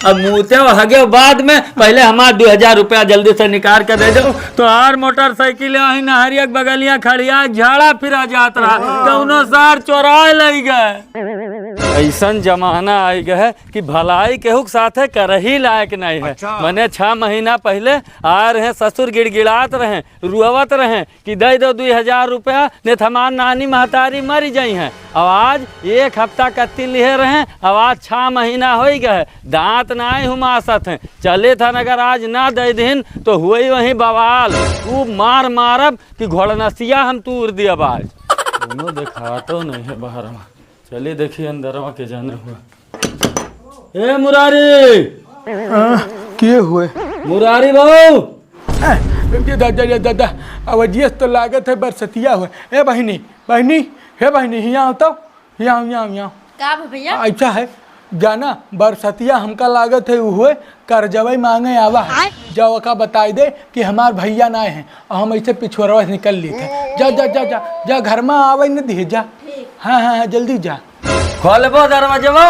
अब मुँहते हगे बाद में पहले हमारा 2000 रुपया जल्दी से निकाल के दे दो। तो हर मोटरसाइकिल वही नहरिया बगलिया खड़िया झाड़ा फिरा जात रहा, दोनों सार चौराहे लग गए। ऐसा जमाना आई गए कि भलाई केहू के साथे कर ही लायक नहीं है। मैंने 6 महीना पहले आ रहे ससुर गिड़गिड़ात रहे, रुआवत रहे कि दे दो 2000 रुपया, नहीं तो हमार नानी महतारी मर जाई हैं। अब आज 1 हफ्ता कत्ती लिए रहे, अब आज 6 महीना हो गए, दांत नहीं हुमासत हैं। चले था अगर आज ना दे दिन तो हुई वही बवाल, तू मार मारब कि घोड़नसिया हम तूर दिया आज। दोनों देखा तो नहीं है बाहर में, चलिए देखिए अंदर के जाने हुआ। ए मुरारी के हुए मुरारी बहू, दादा अवजियस तो लागत है बरसतिया हुए। ए बहनी बहनी हे बहनी यहाँ आओ, तो यहाँ का भैया अच्छा है जाना बरसतिया हमका लागत है हुए कर्जवई मांगे आवा है। जाओ का बताई दे कि हमार भैया ना हैं और हम ऐसे पिछुआरवा से निकल लिए थे। जा जा जा जा जा घर में आवे न दिए जा। हाँ जल्दी जा। खोलबो दरवाजवा।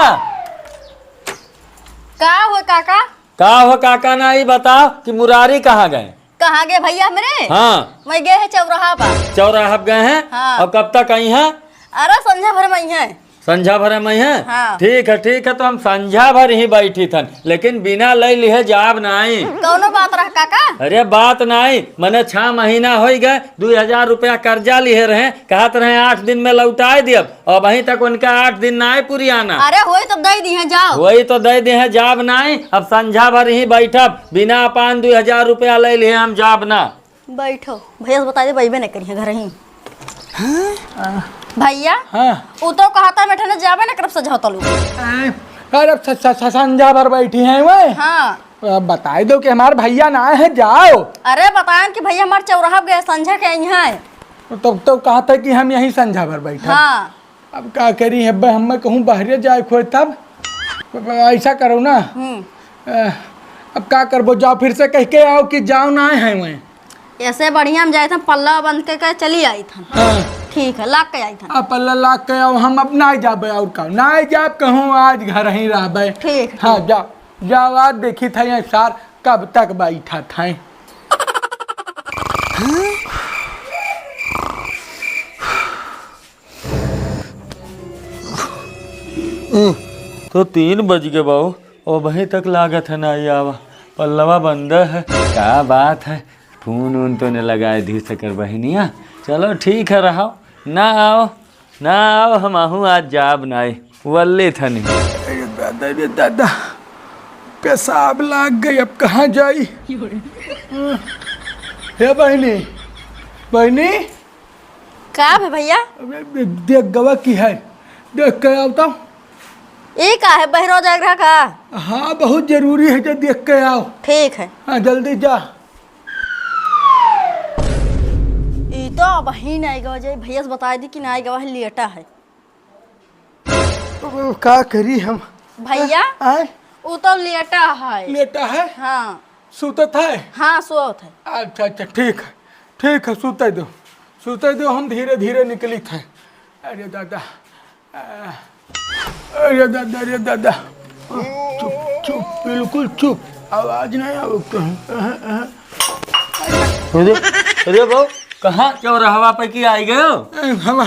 का हुआ काका? का हो काका ना ही बताओ कि मुरारी कहाँ गए? कहाँ गए भैया मेरे? हाँ मैं गए हैं चौराहा पर। चौराहा गए हैं। हाँ। और कब तक आई हैं? अरे संध्या भर में है। संझा भर में है। हाँ। ठीक है तो हम संझा भर ही बैठी थन, लेकिन बिना ले लिए जाब नहीं। कौनो बात रहा काका? अरे बात नहीं, मैंने 6 महीना हो गए, 2000 रुपया कर्जा लिए रहे, कहते रहे 8 दिन में लौटाए दिए, और वहीं तक उनका 8 दिन नहीं पूरी आना। अरे होई तो दे दी है, जाओ। वही तो दे दे हैं, जाब नहीं। अब संझा भर ही बैठब, बिना पान 2000 रुपया ले लिए हम जाब ना। बैठो भैया से बता दे, बैबे नहीं करी घर ही। भैया हाँ वो तो कहता बैठे ना जावे ना करब सजा तलू। अरे संझा भर बैठी हैं वे। हाँ बताई दो कि हमारे भैया ना है, जाओ। अरे बताएं कि भैया हमारे चौराहा गए संझा के यहाँ है। तब तो कहा था कि हम यहीं संझा भर बैठे। हाँ अब क्या करी है, हम कहूँ बाहर जाए खोए तब ऐसा करो ना। अब क्या करबो, जाओ फिर से कह के आओ कि जाओ ना है वहीं। ऐसे बढ़िया हम जाए थे, पल्ला बंद के चली आई था। हाँ ठीक है लाग के आई था। अब पल्ला लाग के आओ, हम अब ना जाबे और का ना जाब कहूँ, आज घर ही रहबे। ठीक। हाँ जाओ जाओ, आज देखी था यहाँ सार कब तक बैठा था। तो 3 बज गए बाबू, और वहीं तक लागत है ना आवा, पल्लवा बंद है। क्या बात है, फोन उन तो नहीं लगाए धी सकर बहनिया। चलो ठीक है रहो, ना आओ हम आहू आज जाब नाई वल्ले था नहीं। दादा रे दादा, पेशाब लाग गई, अब कहाँ जाई। हे बहनी बहनी, का है भैया? देख गवा की है, देख के आओ तो। ये का है, बहरो जागरा का? हाँ बहुत जरूरी है, जो देख के आओ। ठीक है। हाँ जल्दी जा। ये तो वही नहीं गवा जाए, भैया से बता दी कि नहीं गवा है, लेटा है। क्या करी हम भैया आए? वो तो लेटा है। लेटा है? हाँ सुतत है? हाँ सोत है। अच्छा ठीक है सुते दो, हम धीरे धीरे निकली थे। अरे दादा, अरे दादा, चुप बिल्कुल चुप, आवाज नहीं आओ कहीं। अरे बाबू कहाँ चौराहा पे की आई गए हो? हम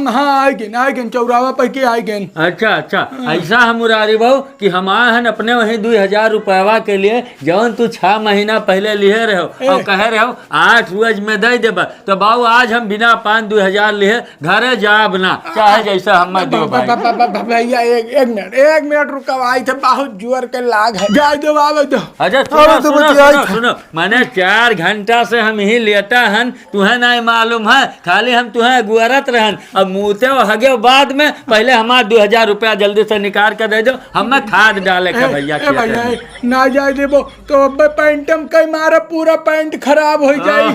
आए गए चौराहा पे के आए गए। अच्छा ऐसा है मुरारी भाऊ कि हम आए हैं अपने वहीं 2000 रुपया के लिए, जौन तू 6 महीना पहले लिए रहे हो और कहे रहे हो 8 रोज में दे देबा। तो बाबू आज हम बिना 5-2000 लिए घरे जाब ना, चाहे जैसा हम दो भाई। भैया एक मिनट रुका, आई थे बहुत जोर के लाग है, जाए दो आवे दो। अच्छा सुनो, मैंने 4 घंटा से हम ही लेटा हन, तुम्हें नहीं मालूम है, खाली हम तुम्हें गुआरत रहन। अब मुँहते हगे बाद में पहले हमारा 2000 रुपया जल्दी से निकाल कर दे दो, हमें खाद डाले के भैया ना जाए देबो तो अब पैंटम कई मारे पूरा पैंट खराब हो जाए।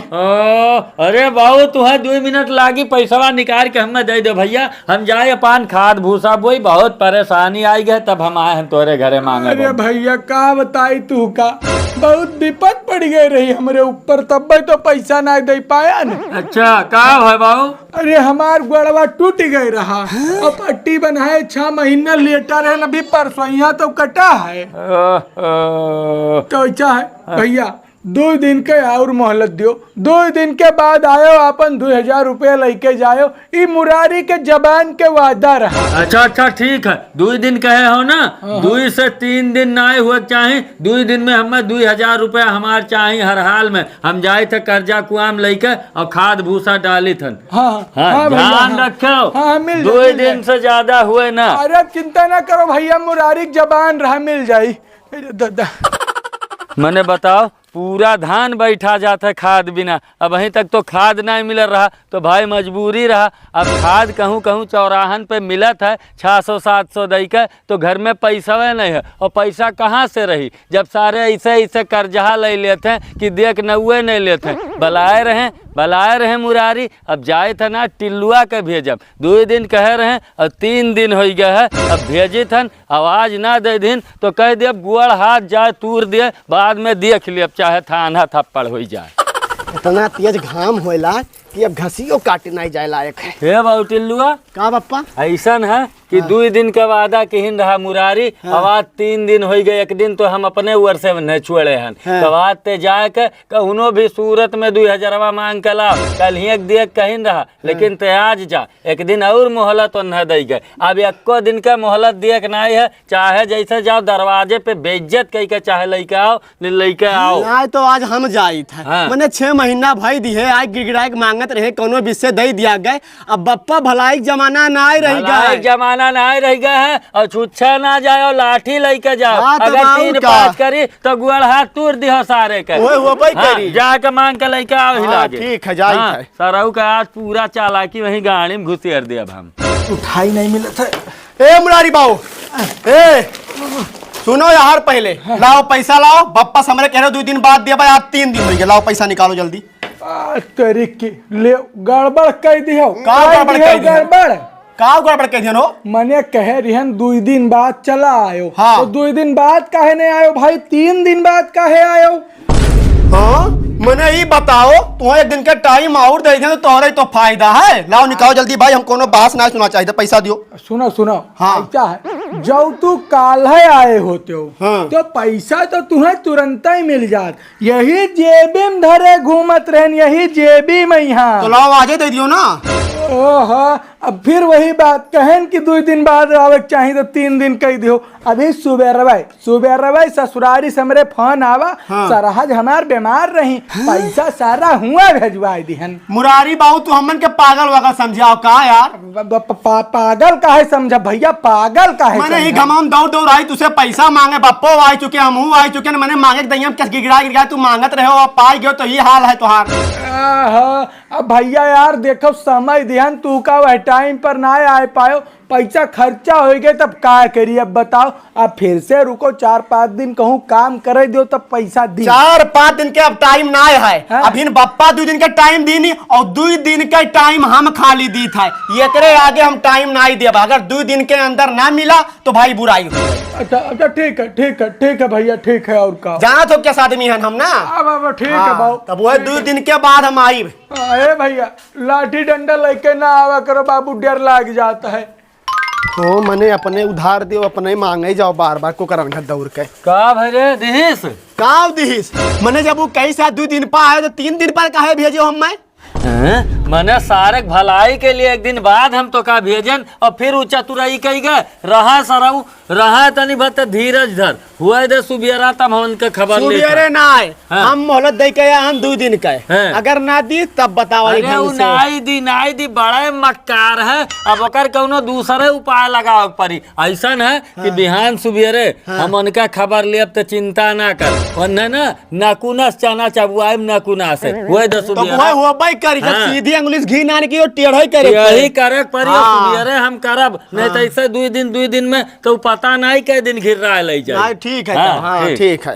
अरे बाबू तुम्हें 2 मिनट लागी, पैसा निकाल के हमें दे दो भैया, हम जाए पान खाद भूसा बोई, बहुत परेशानी आई गए तब हम आए हैं तोरे घरे मांगे। अरे भैया का बताई तू का, बहुत विपद पड़ गई रही हमरे ऊपर, तब तो पैसा ना दे पाया न। अच्छा का है बाबू? अरे हमार गोड़वा टूट गई रहा और पट्टी बनाए 6 महीना लेटर है, अभी परसों यहाँ तो कटा है। तो अच्छा है भैया 2 दिन के और मोहलत दियो, 2 दिन के बाद आयो अपन 2000 रुपया लेके जायो। ई मुरारी के जबान के वादा रहा। अच्छा अच्छा ठीक है, 2 दिन कहे हो ना, 2 से 3 दिन ना हुआ चाहे, 2 दिन में हमें 2000 रुपया हमार चाहिए हर हाल में। हम जाए थे कर्जा कुआम लेके और खाद भूसा डाली थन। हाँ हाँ भैया, ध्यान हाँ। रखो। हाँ, मिल 2 जाए, दिन से ज्यादा हुए ना। अरे चिंता ना करो भैया, मुरारी के जबान रहा, मिल जाई। दादा मैंने बताओ पूरा धान बैठा जाता है खाद बिना, अब वहीं तक तो खाद नहीं मिल रहा, तो भाई मजबूरी रहा। अब खाद कहूँ कहूँ चौराहन पे मिलत है 600-700 दई का, तो घर में पैसा नहीं है, और पैसा कहाँ से रही जब सारे ऐसे ऐसे कर्जा ले लेते हैं कि देख नौए नहीं लेते हैं। बलाए रहे मुरारी, अब जाए थे ना टिल्लुआ के भेजब, 2 दिन कहे रहे और 3 दिन हो गए है, अब भेजी थन आवाज ना दे दिन तो कह दे गुड़ हाथ जाए तूर दिए, बाद में देख लिया चाहे थाना थप्पड़ हो जाए। इतना तेज घाम होला कि अब घसियो काटे नहीं जाए लायक है। हे बाबू टिल्लुआ का बप्पा? ऐसन है कि 2 दिन के वादा किहिन रहा मुरारी, आवाज 3 दिन हो गए, 1 दिन तो हम अपने ऊर से नहीं छोड़े हन। तो बात ते जाए के कहूनो भी सूरत में 2000 मांग के ला, कल ही 1 दिन कहिन रहा, लेकिन ते आज जा 1 दिन और मोहलत तो न दे गए। अब 1 दिन का मोहलत दिए नहीं है, चाहे जैसे जाओ दरवाजे पे बेइज्जत कह के चाहे लेके आओ लेके आओ। नहीं तो आज हम जाई था। हाँ। मैंने 6 महीना भाई दिए, आज गिड़गिड़ा के मांगत रहे, कोनो विषय दे दिया गए। अब बप्पा भलाई के जमाना नहीं रह गया, जमाना नहीं रह गया है, और छुच्छा ना जाओ लाठी लेके जाओ। हाँ, तो अगर बाबू 3-5 करी तो गुड़ हाथ तूर दिहो सारे के। ओए वो भाई हाँ, करी। जाके मांग के लेके आओ हिला हाँ, के। ठीक है, जाई है। सरऊ का आज पूरा चालाकी वही गाड़ी में घुसेर दिया अब हम। उठाई नहीं मिला था। ए मुरारी बाबू, ए सुनो यार, पहले लाओ पैसा लाओ। बप्पा समरे कह रहे 2 दिन बाद दिया भाई, आप 3 दिन हो गए, लाओ पैसा निकालो जल्दी। तरीके ले गड़बड़ कह दियो। का गड़बड़ कह दियो? गड़बड़ का गड़बड़ कह दियो नो? मने कहे रिहन 2 दिन बाद चला आयो। हाँ। तो 2 दिन बाद काहे नहीं आयो भाई, 3 दिन बाद काहे आयो? हाँ मैंने ये बताओ, तुम्हें 1 दिन का टाइम और दे दिया तो तोहरे तो फायदा है। लाओ निकालो जल्दी भाई, हम कोनो बात ना सुना चाहिए, पैसा दियो। सुनो हाँ। ऐसा है, जब तू काल है आए होते हो हाँ। तो पैसा तो तुम्हें तुरंत ही मिल जात। यही जेबी में धरे घूमत रहन, यही जेबी में यहाँ। तो लाओ आजे दे दियो ना। ओहो, अब फिर वही बात कहन कि 2 दिन बाद आवे चाहिए तो 3 दिन कह दियो। अभी सुबह रवाई ससुरारी समरे फोन आवा। हाँ। सरहज हमार बीमार रही, पैसा सारा हुआ भेजवा दिहन। मुरारी बाबू तू हमन के पागल वगल समझाओ का यार? पागल काहे समझा भैया, पागल काहे मैंने ही समझा? घमाम दौड़ आई तुझसे पैसा मांगे, बप्पो आ चुके, हमहू आ चुके, मैंने मांगे दही हम गिरा तू मांगत रहे हो, अब पाई गयो तो ये हाल है तुहार। अब भैया यार देखो समय ध्यान, तू का वह टाइम पर ना आ पायो, पैसा खर्चा हो गया, तब का करिए अब बताओ। अब फिर से रुको 4-5 दिन कहूँ काम करे दो तब पैसा दी। 4-5 दिन के अब टाइम ना है। हाँ। अभी बप्पा 2 दिन का टाइम दी नहीं, और 2 दिन का टाइम हम खाली दी था, ये करे आगे हम टाइम ना ही देब। अगर 2 दिन के अंदर ना मिला तो भाई बुराई हो। अच्छा ठीक है भैया, ठीक है। और का जाना तो क्या आदमी है हम ना। अब ठीक है बाबू। तब वो 2 दिन के बाद हम आई। अरे भैया लाठी डंडा लेके ना आवा करो बाबू, डर लग जाता है। तो मैंने अपने उधार दियो, अपने मांगे जाओ बार बार को करन घर दौड़ के। का भरे दिहिस का दिहिस? मैंने जब वो कई साथ 2 दिन पर आए तो 3 दिन पर काहे भेजो हम? मने सारे भलाई के लिए 1 दिन बाद हम तो का भेजन, और फिर ऊ चतुराई कही गए रहा सरऊ रहा तनी भत धीरज धर हुआ दे सुबियरा तब हम उनके खबर ले। सुबेरे ना आए। हाँ। हम मोहलत दे के हम 2 दिन का हाँ। अगर ना दी तब बताओ। अरे ऊ नाई दी बड़े मक्कार है, अब ओकर कौनो दूसरे उपाय लगाव पड़ी। ऐसन है कि बिहान सुबेरे हम उनका खबर लेब तो चिंता ना कर, वरना ना नकुनस चना चबुआई नकुना से हुए दे तो सुबेरा। वो भाई करी हाँ। सीधी अंगुली घी नान की और टेढ़ई करे। यही करे पड़ी। हाँ। सुबेरे हम करब, नहीं तो ऐसे 2 दिन में तो पता नहीं के दिन घिर रहा ले जाए। ठीक है। हाँ ठीक है।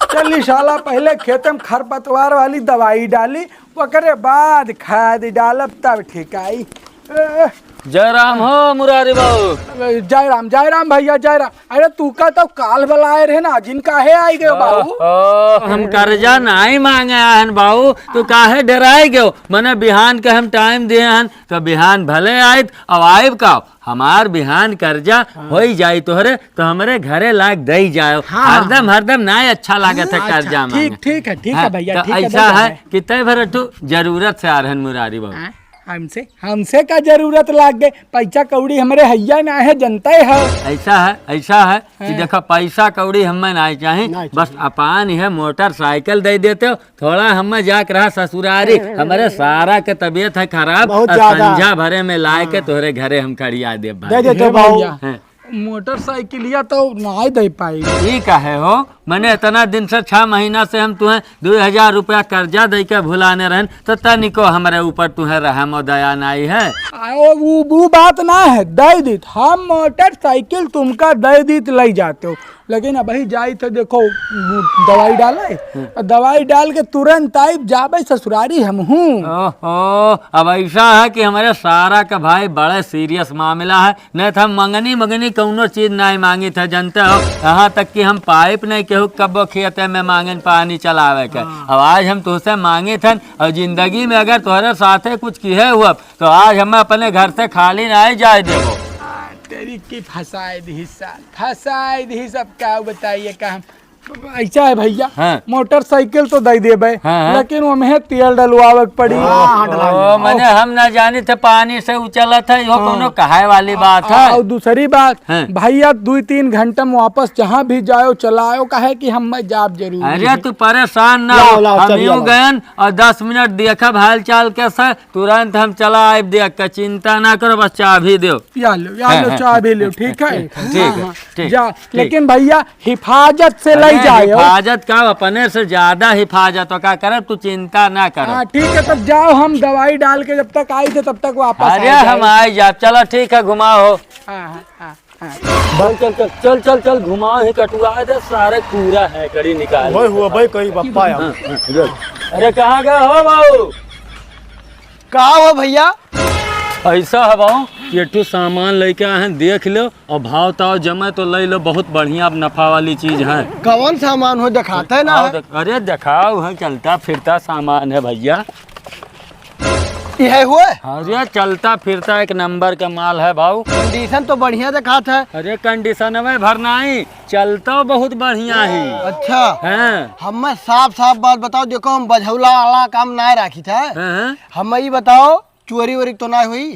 चल शाला पहले खेत में खरपतवार वाली दवाई डाली, ओकरे बाद खाद डालब तब ठीक आई। जय राम हो मुरारी बाबू। जय राम भैया जय राम। अरे तू का तो काल बलाए रहे ना जिनका है आई गए बाबू। हम कर्जा नहीं मांगे हन बाबू, तू काहे डराए गयो? मने बिहान के हम टाइम दिए हन तो बिहान भले आयत अब आयब का हमार बिहान कर्जा हो जाई तोहरे तो हमरे घरे लाग दई जाओ। हरदम ना अच्छा लागत है कर्जा मांगे। ठीक है भैया। तो ऐसा है कि तय भर तू जरूरत से आ रहन मुरारी बाबू। हमसे का जरूरत लाग गए? पैसा कौड़ी हमरे हैया ना है जनता है। ऐसा है कि देखो पैसा कौड़ी हमें नहीं चाहिए, बस अपान है मोटरसाइकिल दे देते हो। थोड़ा हमें जाके रहा ससुरारी, हमारे सारा के तबीयत है खराब, संझा भरे में लाए के तोहरे घरे हम खड़िया दे भैया। मोटरसाइकिलिया तो नहीं दे पाई। ठीक है हो, मैंने इतना दिन से 6 महीना से हम तुम्हें 2000 रुपया कर्जा दे के भुलाने रहन तो तनिको हमारे ऊपर तुम्हें रहम और दया नहीं है। वो बात ना है, दे दी हम मोटरसाइकिल तुमका दे दी ले जाते हो, लेकिन अब जाई तो देखो दवाई डाले, दवाई डाल के तुरंत आई जाबे ससुरारी हम हूँ। ओहो, अब ऐसा है कि हमारे सारा का भाई बड़े सीरियस मामला है, नहीं तो हम मंगनी कौनो चीज नहीं मांगी थे जानते हो। यहाँ तक कि हम पाइप नहीं केहू कबो खेते में मांगन पानी चलावे के। अब आज हम तुझसे मांगे थे और जिंदगी में अगर तुम्हारे साथे कुछ किए हुआ तो आज हमें अपने घर से खाली नहीं जाए देवो। तेरी की फसाए दी सब क्या बताइए का। ऐसा है भैया, मोटरसाइकिल तो दे देबे, लेकिन वो में तेल डलवावे पड़ी। मैंने हम ना जानी थे पानी से उचला था, यो कोनो कहाए वाली बात है। और दूसरी बात भैया 2-3 घंटे में वापस जहाँ भी जाओ चलाओ कहे कि हम जाब जरूर। अरे तू परेशान ना हो, हम यूं गए और 10 मिनट देखा हाल चाल कैसा, तुरंत हम चला आए देख के, चिंता ना करो, बस चाबी दो। या लो चाबी लो। ठीक है ठीक जा, लेकिन भैया हिफाजत से ले जाओ। हिफाजत का अपने से ज्यादा हिफाजत हो, क्या करे तू चिंता ना करो। ठीक है तब जाओ, हम दवाई डाल के जब तक आई थे तब तक वापस। अरे हम आए जा, चलो ठीक है घुमाओ। चल घुमाओ ही कटुआ दे, सारे पूरा है कड़ी निकाल। भाई कोई बप्पा। अरे कहाँ गए हो बाबू? कहा हो भैया? ऐसा है बाबू, ये सामान लेके आए हैं, देख लो और भाव ताव जमे तो ले लो, बहुत बढ़िया नफा वाली चीज है। कौन सामान हो दिखाते ना? अरे दिखाओ है, चलता फिरता सामान है भैया। ये हुए? अरे चलता फिरता एक नंबर का माल है भाऊ। कंडीशन तो बढ़िया दिखाता है। अरे कंडीशन में भरना ही, चलता बहुत बढ़िया ही। अच्छा है, हमें साफ बात बताओ, देखो हम बझौला वाला काम ना राखी था। हमें ये बताओ चोरी वोरी तो ना हुई?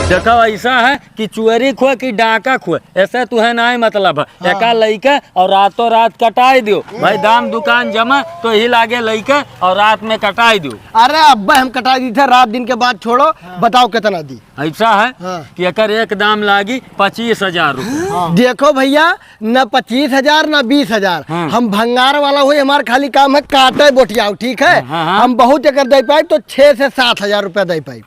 देखो ऐसा है कि चोरी खुआ कि डाका खुआ, ऐसे तुम्हें ना मतलब है। एका लइके और रातों रात कटाई दियो भाई, दाम दुकान जमा तो ही लागे लइके और रात में कटाई दियो। अरे अब्बा हम कटाई दी थे, रात दिन के बाद छोड़ो, बताओ कितना दी? ऐसा है कि एकर एक दाम लागी 25,000 रुपए। देखो भैया, न 25,000 न 20,000, हम भंगार वाला हुई, हमारा खाली काम है काटे बोटियाओ। ठीक है, हम बहुत एकर दे पाए तो 6 से 7,000 रुपया दे पाई।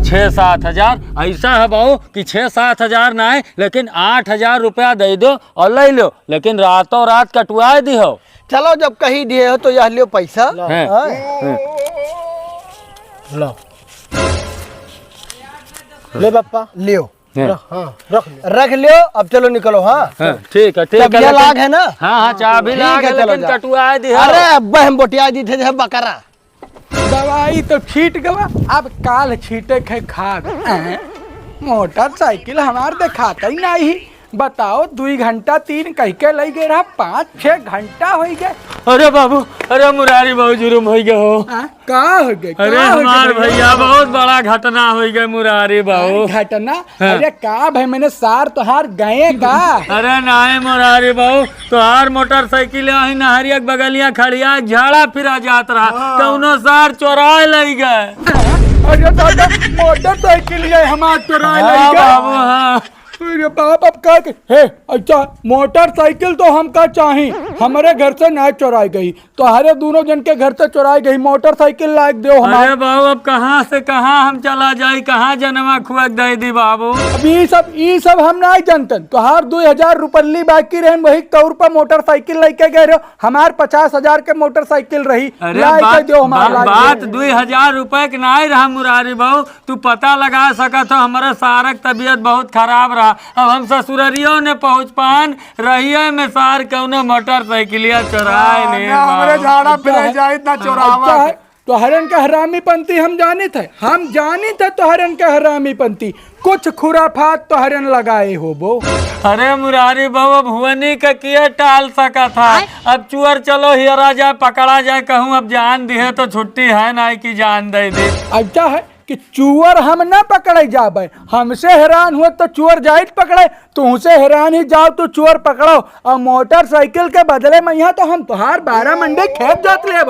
6-7 हजार? ऐसा है बाबू कि 6-7 हजार ना है, लेकिन 8,000 रुपया दे दो और ले लो, लेकिन रातों रात कटवा दी हो। चलो जब कहीं दिए हो तो यह लियो पैसा। लो ले बापा, लियो रख लियो। अब चलो निकलो। ठीक है लाग है ना? हाँ चाबी लाग है, लेकिन कटवा दी। अरे अब्बा हम बोटिया दी थे बकरा। दवाई तो छीट गवा, अब काल छीटे के खाद। मोटरसाइकिल हमार दिखाता ही नहीं। बताओ 2 घंटा 3 कह के ले गए रहा, 5-6 घंटा हो गए। अरे बाबू, अरे मुरारी बाबू जुर्म हो गए हो। का हो गए? अरे हमार भैया बहुत बड़ा घटना हो गए मुरारी बाबू। घटना? अरे का भाई, मैंने सार तोहार गए का? अरे नहीं मुरारी बाबू, तोहार मोटरसाइकिल ही नहरिया बगलिया खड़िया झाड़ा फिरा जात रहा, कौनो सार चोराए ले गए। अरे दादा मोटरसाइकिल हमार चोराए ले गए बाबू। हाँ अरे बाप अब क्या हे अच्छा मोटरसाइकिल तो हमका चाही हमारे घर से नहीं चुराई गई तुम्हारे दोनों जन के घर से चुराई गई मोटरसाइकिल लायक दो अरे हमारे बाबू अब कहाँ से कहाँ हम चला जाई, कहाँ जनमा खुआ दे दी बाबू। अब ये सब हम नहीं जानते तुहार 2000 रुपये बाकी रहे वही कौर पर मोटरसाइकिल लेके गए रहो हमार 50,000 के मोटरसाइकिल रही अरे लाई के बात, दो हमार लायक बात दो। 2000 रुपए के नहीं रहा मुरारी बाबू, तू पता लगा सकत हो हमारा सारक तबीयत बहुत खराब रहा। अब हम ससुररियों ने पहुँच पान रहिए में सार कौनो मोटरसाइकिलिया चुराए ले हमरे झाड़ा फिरे जाए इतना चोरावा। तो हरन का हरामी पंथी हम जानी थे तो हरन का हरामी पंथी कुछ खुराफात तो हरन लगाए हो वो। अरे मुरारी बाबू भुवनी का किए टाल सका था। अब चुअर चलो हियरा जाए पकड़ा जाए कहूँ अब जान दी है तो छुट्टी है ना कि जान दे दे। अच्छा है कि चुअर हम ना पकड़े जाबे हमसे हैरान हुआ तो चुअर जाए पकड़े तुमसे हैरान ही जाओ तो चुअर पकड़ो और मोटरसाइकिल के बदले में यहाँ तो हम तुहार 12 मंडे खेत जोत ले।